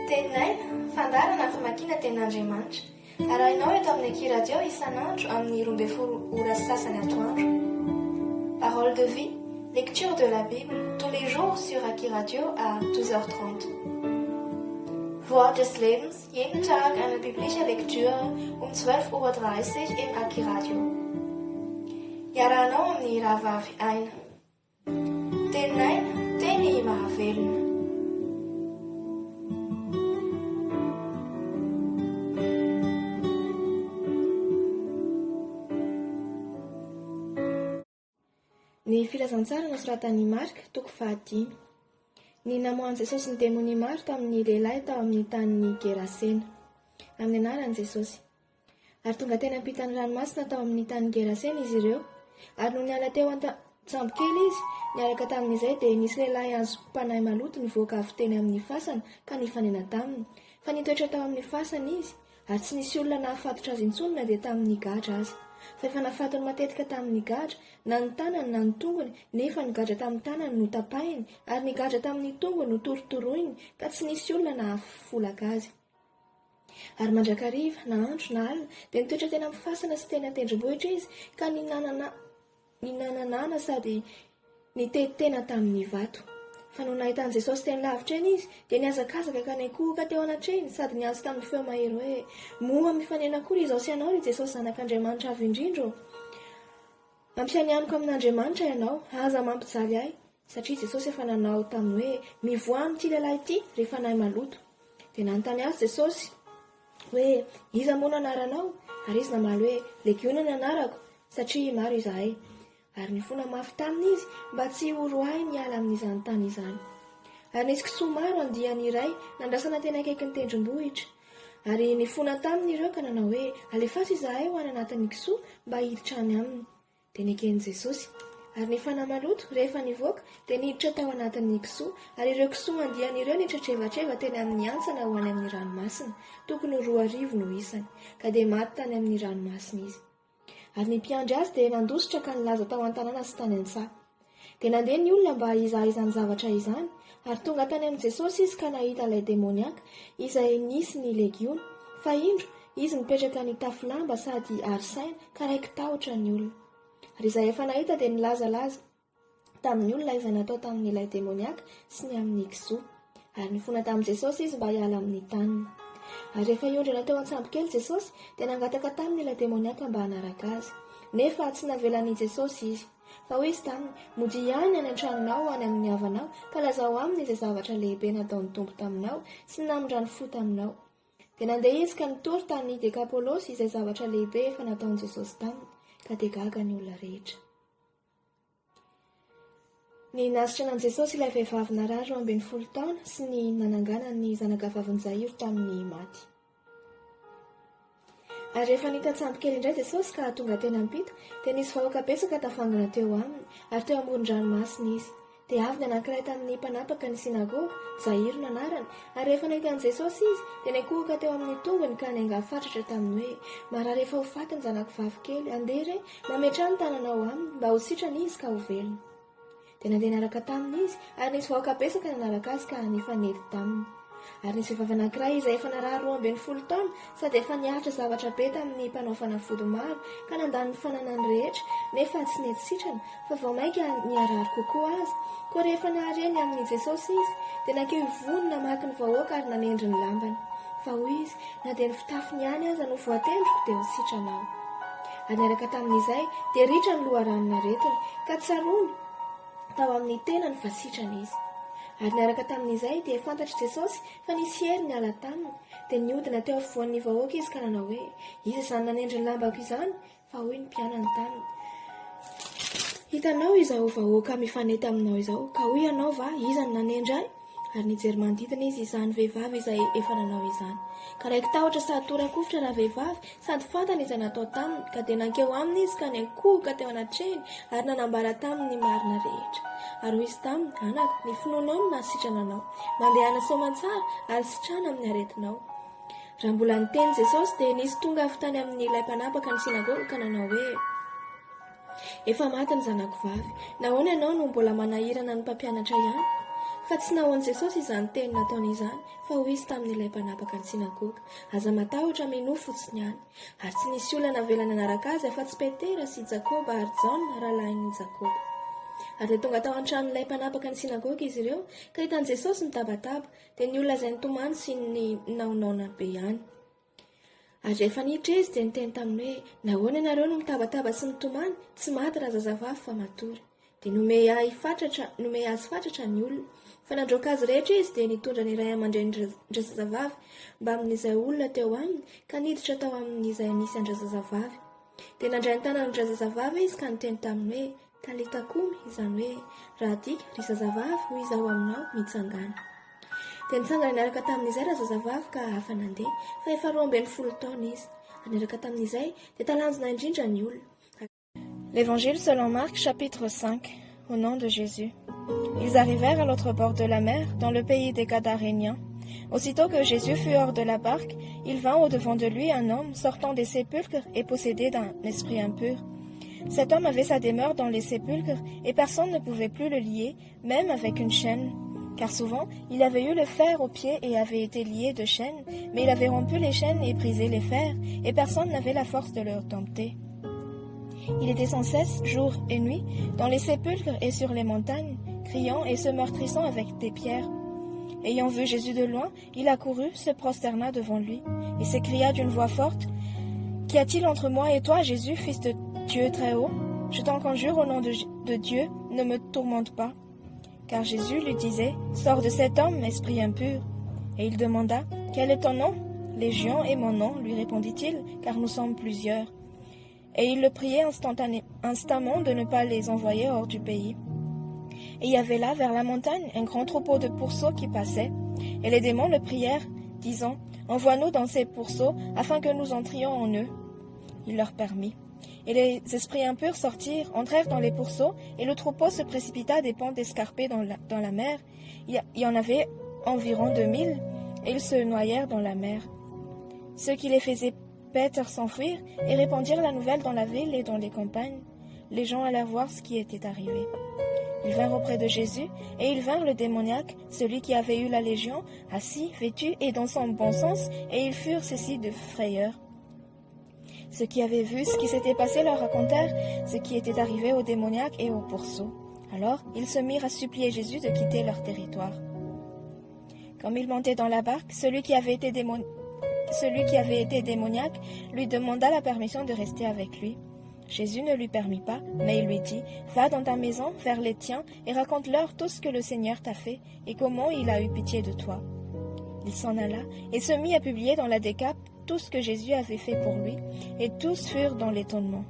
Teninay, fandarana famakiana tenin'Andriamanitra. Arahinao eto amin'ny Aki Radio isan'andro amin'ny 12 ora sasany atoandro. Parole de vie, lecture de la Bible, tous les jours sur Aki Radio à 12h30. Wort des Lebens, jeden Tag eine biblische Lektüre um 12:30 Uhr im Aki Radio. Iarahanao amin'ny rahavavy aina. Teninay, teny mahavelona. Ny filazantsara nosoratan'i Marka, toko 5. Ny namohan'i Jesosy ny demony maro tamin'ny lehilahy tao amin'ny tanin'ny Gerasena. Amin'ny anaran'i Jesosy. Ary tonga teny ampitany ranomasina tao amin'ny tanin'ny Gerasena izy ireo. Ary no niala teo an-tsambo kely izy, niaraka tamin'izay dia nisy lehilahy azo mpanahy maloto nivoaka avy teny amin'ny fasana ka nifanena taminy. Fa nitoetra tao amin'ny fasana izy, ary tsy nisy olona nahafatotra azy intsony na dia tamin'ny gadra azy. Fa efa nafatony matetika tamin'ny gadra, na ny tanany na ny tongony, nefa ny gadra tamin'ny tanany no tapahiny, ary ny gadra tamin'ny tongony no torotoroiny, ka tsy nisy olona nahafolaka azy. Ary mandrakariva, na andro na alina, dia nitoetra tena amin'ny fasana sy tena tendrombohitra izy, ka ninanana sady nitetena tamin'ny vato. Fa no nahitany Jesosy teny lavitra eny izy, dia niazakazaka ka nikohoka teo anatreny, sady niazo tamin'ny feo mahery hoe: moa mifanena akory izao sy ianao ry Jesosy zanak'Andriamanitra avy indrindro. Mampianianiko amin'Andriamanitra ianao, aza mampijaly ahy, satria Jesosy efa nanao taminy hoe mivoha amin'ity lehilahy ity rehefa nahy maloto. Dia nanontany azy Jesosy hoe iza moa no anaranao? Ary izy namaly hoe Legiona ny anarako, satria maro izahay. Ary nifona mafy taminy izy mba tsy horohay niala amin'izany tany izany. Ary nisy kisoa maro andiany iray nandrasana teny akaiky ny tendrombohitra. Ary nifona taminy ireo ka nanao hoe alefasa izahay ho any anatin'ny kisoa mba hiditra any aminy. Dia nikeny Jesosy. Ary ny fanahy maloto rehefa nivoaka dia niditra tao anatin'ny kisoa, ary ireo kisoa andiany ireo nitretreva teny amin'ny antsana ho any amin'ny ranomasina, tokony 2 no isany, ka dia maty tany amin'ny ranomasina izy. Ary ny mpiandry azy dia nandositra ka nilaza tao an-tanàna sy tany an-tsaha. Dia nandeha ny olona mba hizaha izany zavatra izany, ary tonga tany amin'ny Jesosy izy ka nahita ilay demoniaka izay nisy ny legiona. Fa indro izy mipetraka ny tafilamba sady arisaina ka raiky tahotra ny olona. Ary izay efa nahita dia nilazalaza tamin'ny olona izay natao tamin'ilay demoniaka sy ny amin'ny kisoa. Ary nifona tamin'i Jesosy izy mba hiala amin'ny taniny. Ary rehefa iondrana teo an-tsambo kely Jesosy dia nangataka taminy ilay demoniaka mba hanaraka azy. Nefa tsy navelan'i Jesosy izy. Fa hoy izy taminy: mody ihany any an-tranonao any amin'ny havanao, ka lazao aminy izay zavatra lehibe nataon'ny Tompo taminao sy ny namindrany fo taminao. Dia nandeha izy ka nitory tany Dekapolosy izay zavatra lehibe efa nataon'i Jesosy taminy, ka dia gaga ny olona rehetra. Ny nasitra an'i Jesosy ilay vehivavy narary 12 taona sy ny nanangana ny zanaka vaviny Jairo tamin'ny maty. Ary rehefa nita tsambo kely indray Jesosy ka tonga teny ampita, dia nisy vahoaka betsaka tafangana teo aminy, ary teo amoron-dranomasina izy. Dia avy ny anankiray tamin'ny mpanapaka ny sinagoga, Jairo no anarany, ary rehefa nahitany Jesosy izy, dia nikohoka teo amin'ny tongony ka niangafatratra taminy hoe: marary efa ho faty ny zanako vavy kely, andeha re, mametra ny tananao aminy mba ho sitrany izy ka ho velona. Dia nandeha naraka taminy izy, ary nisy vahoaka betsaka nanaraka azy ka nifanety taminy. Ary nisy vehivavy anankiray izay efa narary 12 taona sady efa niaritra zavatra be tamin'ny mpanao fanafody maro ka nandany ny fananany rehetra, nefa tsy nety sitrana, fa vao maika niarary kokoa azy. Koa rehefa nahareny amin'ny Jesosy izy dia nankeo ivony namaky ny vahoaka ary nanendry ny lambany. Fa hoy izy: na dia ny fitafiny ihany aza no voatendriko dia ho sitranao. Ary niaraka tamin'izay dia ritra ny loharanon'aretiny, ka tsaroany tao amin'ny tenany fa sitrana izy. Ary niaraka tamin'izay dia fantatry Jesosy fa nisy hery niala taminy, dia niodina teo afovoan'ny vahoaka izy ka nanao hoe: iza izany nanendry ny lambako izany? Fa hoy ny mpianany taminy: hitanao izao vahoaka mifanety aminao izao, ka hoy ianao va iza ny nanendry ahy? Ary nijery manodidina izy izany vehivavy izay efa nanao izany. Ka raiky tahotra sady tora-kovitra raha vehivavy sady fantany izay natao taminy, ka dia nankeo aminy izy ka nikohoka teo anatreny ary nanambara taminy ny marina rehetra. Ary hoy izy taminy: anaka, ny finoanao no nasitranana anao, mandeha hanasoaman-tsara ary sitrana amin'ny aretinao. Raha mbola niteny Jesosy dia nisy tonga avy tany amin'ny ilay mpanapaka ny sinagoga ka nanao hoe: efa maty ny zanako vavy, nahoana ianao no mbola manahirana ny mpampianatra ihany? Fa tsy nahoan'i Jesosy izany teny nataony izany, fa ho izy tamin'ilay mpanapaka ny sinagoga. Aza matahotra minoa fotsiny ihany. Ary tsy nisy olana navelana nanaraka azy afa-tsy Petera sy Jakoba ary Jaona rahalahin'i Jakoba. Ary dia tonga tao an-tranon'ilay mpanapaka ny sinagoga izy ireo, ka hitan'i Jesosy mitabataba, dia ny olona izay nitomany sy ny naonaona be ihany. Ary rehefa niditra izy dia niteny taminy hoe, nahoana ianareo no mitabataba sy mitomany, tsy maty raha zazavavy fa matory. Dia nomey azy fatratra ny olona. Fa nandroaka azy rehetra izy dia nitondra ny iray aman-dreny ndrazazavavy mba amin'izay olona teo aminy, ka niditra tao amin'izay nisy andrazazavavy. Dia nandray ny tanany ndrazazavavy izy ka niteny taminy hoe, talita kumi, izany hoe, raha tiaka, ry zazavavy, hoy izaho aminao, mitsangana. Dia nitsangana niaraka tamin'izay razazavavy ka hafa nandeha, fa efa 12 taona izy. Niaraka tamin'izay dia talanjona indrindra ny olona. L'Évangile selon Marc, chapitre 5. Au nom de Jésus. Ils arrivèrent à l'autre bord de la mer, dans le pays des Gadaréniens. Aussitôt que Jésus fut hors de la barque, il vint au-devant de lui un homme sortant des sépulcres et possédé d'un esprit impur. Cet homme avait sa demeure dans les sépulcres, et personne ne pouvait plus le lier, même avec une chaîne. Car souvent, il avait eu le fer aux pieds et avait été lié de chaînes, mais il avait rompu les chaînes et brisé les fers, et personne n'avait la force de le dompter. Il était sans cesse, jour et nuit, dans les sépulcres et sur les montagnes, criant et se meurtrissant avec des pierres. Ayant vu Jésus de loin, il accourut, se prosterna devant lui, et s'écria d'une voix forte, « Qu'y a-t-il entre moi et toi, Jésus, fils de Dieu très haut? Je t'en conjure au nom de Dieu, ne me tourmente pas. » Car Jésus lui disait, « Sors de cet homme, esprit impur. » Et il demanda, « Quel est ton nom? » « Légion est mon nom, lui répondit-il, car nous sommes plusieurs. Et il le priait instamment de ne pas les envoyer hors du pays. Et il y avait là, vers la montagne, un grand troupeau de pourceaux qui passait. Et les démons le prièrent, disant, « Envoie-nous dans ces pourceaux, afin que nous entrions en eux. » Il leur permit. Et les esprits impurs sortirent, entrèrent dans les pourceaux, et le troupeau se précipita des pentes escarpées dans la mer. Il y en avait environ 2000, et ils se noyèrent dans la mer. Ceux qui les faisaient paître s'enfuirent, et répandirent la nouvelle dans la ville et dans les campagnes. Les gens allèrent voir ce qui était arrivé. Ils vinrent auprès de Jésus, et ils vinrent le démoniaque, celui qui avait eu la légion, assis, vêtu et dans son bon sens, et ils furent saisis de frayeur. Ceux qui avaient vu ce qui s'était passé leur racontèrent ce qui était arrivé au démoniaque et au pourceau. Alors ils se mirent à supplier Jésus de quitter leur territoire. Comme il montait dans la barque, celui qui avait été démoniaque lui demanda la permission de rester avec lui. Jésus ne lui permit pas, mais il lui dit, « Va dans ta maison, vers les tiens, et raconte-leur tout ce que le Seigneur t'a fait, et comment il a eu pitié de toi. » Il s'en alla, et se mit à publier dans la Décape tout ce que Jésus avait fait pour lui, et tous furent dans l'étonnement.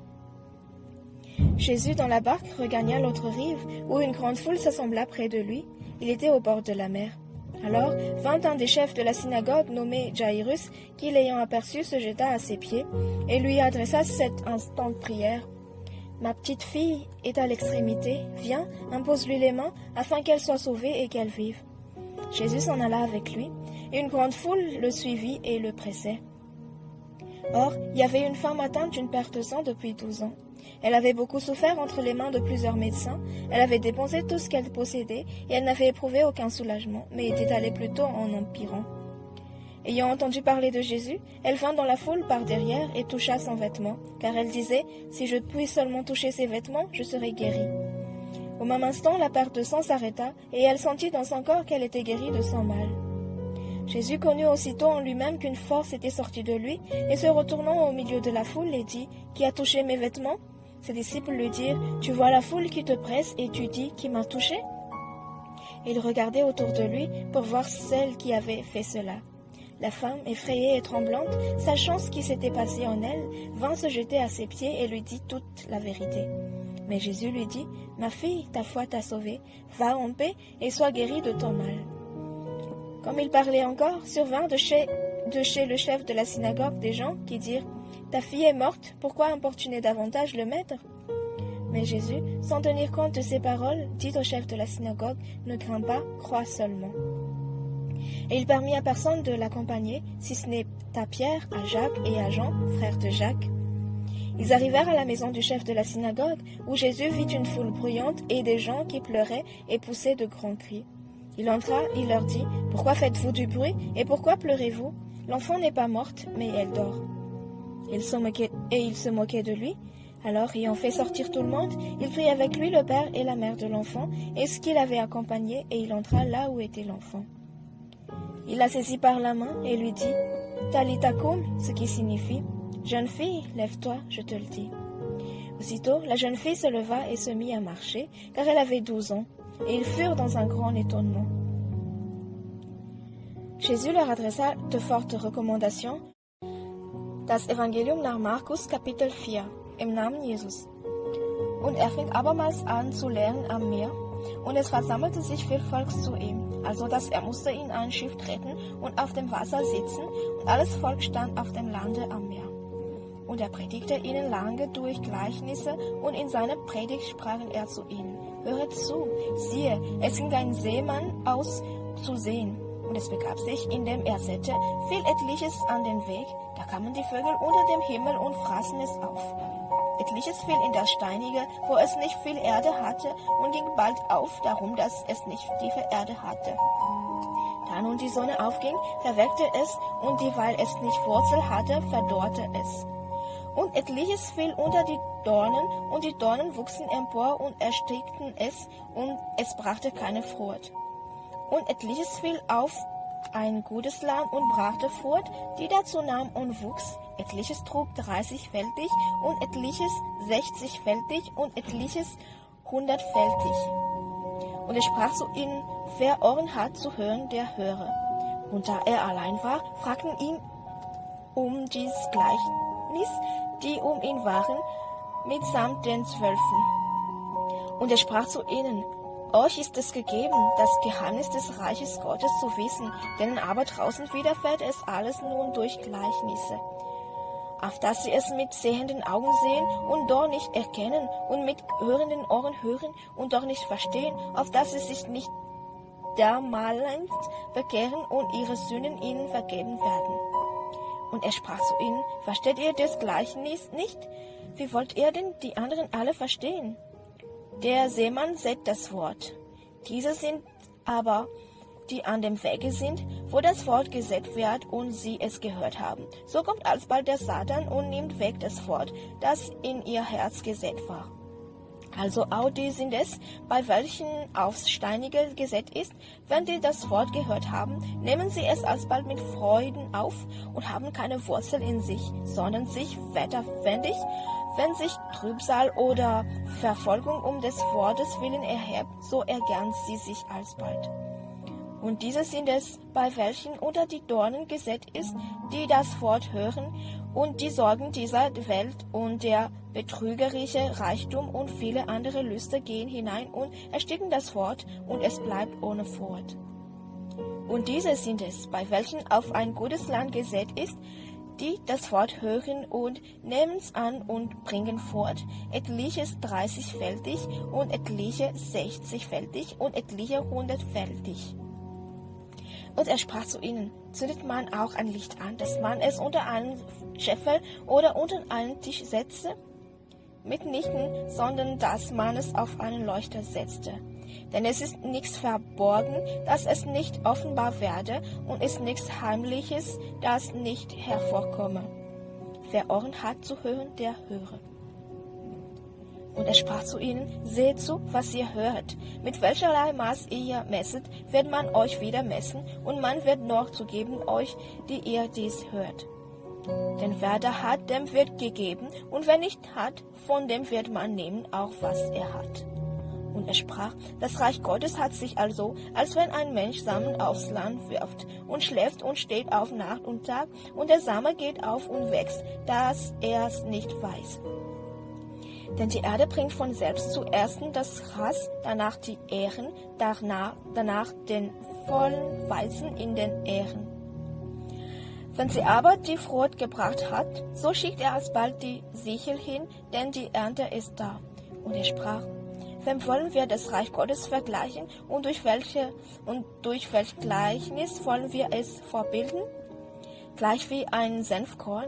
Jésus, dans la barque, regagna l'autre rive, où une grande foule s'assembla près de lui. Il était au bord de la mer. Alors vint un des chefs de la synagogue nommé Jairus, qui l'ayant aperçu se jeta à ses pieds et lui adressa cette instante prière. « Ma petite fille est à l'extrémité, viens, impose-lui les mains, afin qu'elle soit sauvée et qu'elle vive. » Jésus s'en alla avec lui, et une grande foule le suivit et le pressait. Or, il y avait une femme atteinte d'une perte de sang depuis 12 ans. Elle avait beaucoup souffert entre les mains de plusieurs médecins, elle avait dépensé tout ce qu'elle possédait, et elle n'avait éprouvé aucun soulagement, mais était allée plutôt en empirant. Ayant entendu parler de Jésus, elle vint dans la foule par derrière et toucha son vêtement, car elle disait, « Si je puis seulement toucher ses vêtements, je serai guérie. » Au même instant, la perte de sang s'arrêta, et elle sentit dans son corps qu'elle était guérie de son mal. Jésus connut aussitôt en lui-même qu'une force était sortie de lui, et se retournant au milieu de la foule, il dit, « Qui a touché mes vêtements ?» Ses disciples lui dirent, « Tu vois la foule qui te presse, et tu dis, qui m'a touché ?» Il regardait autour de lui pour voir celle qui avait fait cela. La femme, effrayée et tremblante, sachant ce qui s'était passé en elle, vint se jeter à ses pieds et lui dit toute la vérité. Mais Jésus lui dit, « Ma fille, ta foi t'a sauvée, va en paix et sois guérie de ton mal. » Comme il parlait encore, survint de chez le chef de la synagogue des gens qui dirent, « Ta fille est morte, pourquoi importuner davantage le maître ?» Mais Jésus, sans tenir compte de ces paroles, dit au chef de la synagogue, « Ne crains pas, crois seulement. » Et il permit à personne de l'accompagner, si ce n'est à Pierre, à Jacques et à Jean, frères de Jacques. Ils arrivèrent à la maison du chef de la synagogue, où Jésus vit une foule bruyante et des gens qui pleuraient et poussaient de grands cris. Il entra, il leur dit, « Pourquoi faites-vous du bruit et pourquoi pleurez-vous? L'enfant n'est pas morte, mais elle dort. » Il se moquait de lui. Alors, ayant fait sortir tout le monde, il prit avec lui le père et la mère de l'enfant et ce qu'il avait accompagné, et il entra là où était l'enfant. Il la saisit par la main et lui dit, « Talita koum », ce qui signifie, « Jeune fille, lève-toi, je te le dis. » Aussitôt, la jeune fille se leva et se mit à marcher, car elle avait 12 ans, et ils furent dans un grand étonnement. Jésus leur adressa de fortes recommandations. Das Evangelium nach Markus, Kapitel 4, im Namen Jesus. Und fing abermals an zu lehren am Meer, und es versammelte sich viel Volk zu ihm, also dass musste in ein Schiff treten und auf dem Wasser sitzen, und alles Volk stand auf dem Lande am Meer. Und predigte ihnen lange durch Gleichnisse, und in seiner Predigt sprachen zu ihnen, Höret zu, siehe, es ging ein Seemann aus zu sehen. Und es begab sich, indem säte, fiel etliches an den Weg, da kamen die Vögel unter dem Himmel und fraßen es auf. Etliches fiel in das Steinige, wo es nicht viel Erde hatte, und ging bald auf, darum, dass es nicht tiefe Erde hatte. Da nun die Sonne aufging, verwelkte es, und dieweil es nicht Wurzel hatte, verdorrte es. Und etliches fiel unter die Dornen, und die Dornen wuchsen empor und erstickten es, und es brachte keine Frucht. Und etliches fiel auf ein gutes Land und brachte Frucht, die dazu nahm und wuchs. Etliches trug 30-fältig und etliches 60-fältig und etliches 100-fältig. Und er sprach zu ihnen, wer Ohren hat zu hören, der höre. Und da er allein war, fragten ihn dies Gleichnis, die ihn waren, mitsamt den 12. Und er sprach zu ihnen, euch ist es gegeben, das Geheimnis des Reiches Gottes zu wissen, denen aber draußen widerfährt es alles nun durch Gleichnisse, auf dass sie es mit sehenden Augen sehen und doch nicht erkennen und mit hörenden Ohren hören und doch nicht verstehen, auf dass sie sich nicht dermaleinst bekehren und ihre Sünden ihnen vergeben werden. Und er sprach zu ihnen, versteht ihr das Gleichnis nicht? Wie wollt ihr denn die anderen alle verstehen? Der Seemann sät das Wort. Diese sind aber, die an dem Wege sind, wo das Wort gesät wird und sie es gehört haben. So kommt alsbald der Satan und nimmt weg das Wort, das in ihr Herz gesät war. Also auch die sind es, bei welchen aufs Steinige gesät ist, wenn die das Wort gehört haben, nehmen sie es alsbald mit Freuden auf und haben keine Wurzel in sich, sondern sich wetterwendig, wenn sich Trübsal oder Verfolgung des Wortes willen erhebt, so ergern sie sich alsbald. Und diese sind es, bei welchen unter die Dornen gesät ist, die das Wort hören, und die Sorgen dieser Welt und der betrügerische Reichtum und viele andere Lüste gehen hinein und ersticken das Wort, und es bleibt ohne Frucht. Und diese sind es, bei welchen auf ein gutes Land gesät ist, die das Wort hören und nehmen's an und bringen fort, etliches 30-fältig und etliche 60-fältig und etliche 100-fältig. Und er sprach zu ihnen, zündet man auch ein Licht an, dass man es unter einen Scheffel oder unter einen Tisch setze? Mitnichten, sondern dass man es auf einen Leuchter setzte. Denn es ist nichts verborgen, dass es nicht offenbar werde, und ist nichts Heimliches, das nicht hervorkomme. Wer Ohren hat zu hören, der höre. Und er sprach zu ihnen, seht zu, was ihr hört. Mit welcherlei Maß ihr messet, wird man euch wieder messen, und man wird noch zu geben euch, die ihr dies hört. Denn wer da hat, dem wird gegeben, und wer nicht hat, von dem wird man nehmen, auch was er hat. Und er sprach, das Reich Gottes hat sich also, als wenn ein Mensch Samen aufs Land wirft und schläft und steht auf Nacht und Tag, und der Same geht auf und wächst, dass er's nicht weiß. Denn die Erde bringt von selbst zuerst das Gras, danach die Ähren, danach den vollen Weizen in den Ähren. Wenn sie aber die Frucht gebracht hat, so schickt er alsbald die Sichel hin, denn die Ernte ist da. Und er sprach, wem wollen wir das Reich Gottes vergleichen und durch welch Gleichnis wollen wir es vorbilden? Gleich wie ein Senfkorn,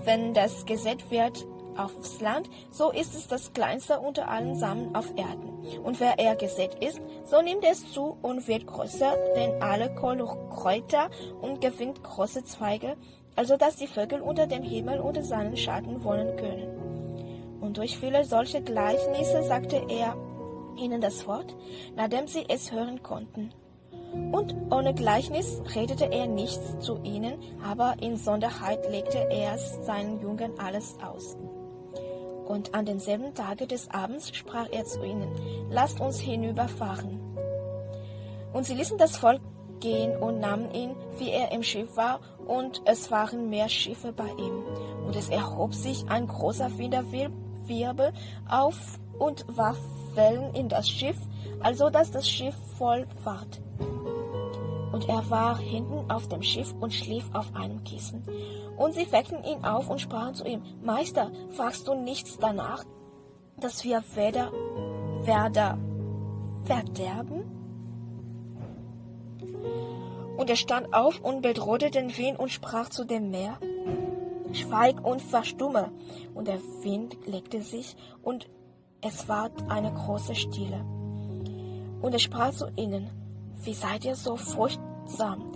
wenn das gesät wird aufs Land, so ist es das kleinste unter allen Samen auf Erden. Und wer er gesät ist, so nimmt es zu und wird größer, denn alle Kohlkräuter und gewinnt große Zweige, also dass die Vögel unter dem Himmel unter seinen Schatten wohnen können. Und durch viele solche Gleichnisse sagte er ihnen das Wort, nachdem sie es hören konnten. Und ohne Gleichnis redete er nichts zu ihnen, aber in Sonderheit legte er seinen Jüngern alles aus. Und an demselben Tage des Abends sprach er zu ihnen, lasst uns hinüberfahren. Und sie ließen das Volk gehen und nahmen ihn, wie er im Schiff war, und es waren mehr Schiffe bei ihm. Und es erhob sich ein großer Winterwirbel auf und warf Wellen in das Schiff, also dass das Schiff voll ward. Und er war hinten auf dem Schiff und schlief auf einem Kissen. Und sie weckten ihn auf und sprachen zu ihm, Meister, fragst du nichts danach, dass wir verderben? Und er stand auf und bedrohte den Wind und sprach zu dem Meer, Schweig und verstumme. Und der Wind legte sich, und es ward eine große Stille. Und er sprach zu ihnen, wie seid ihr so furchtsam?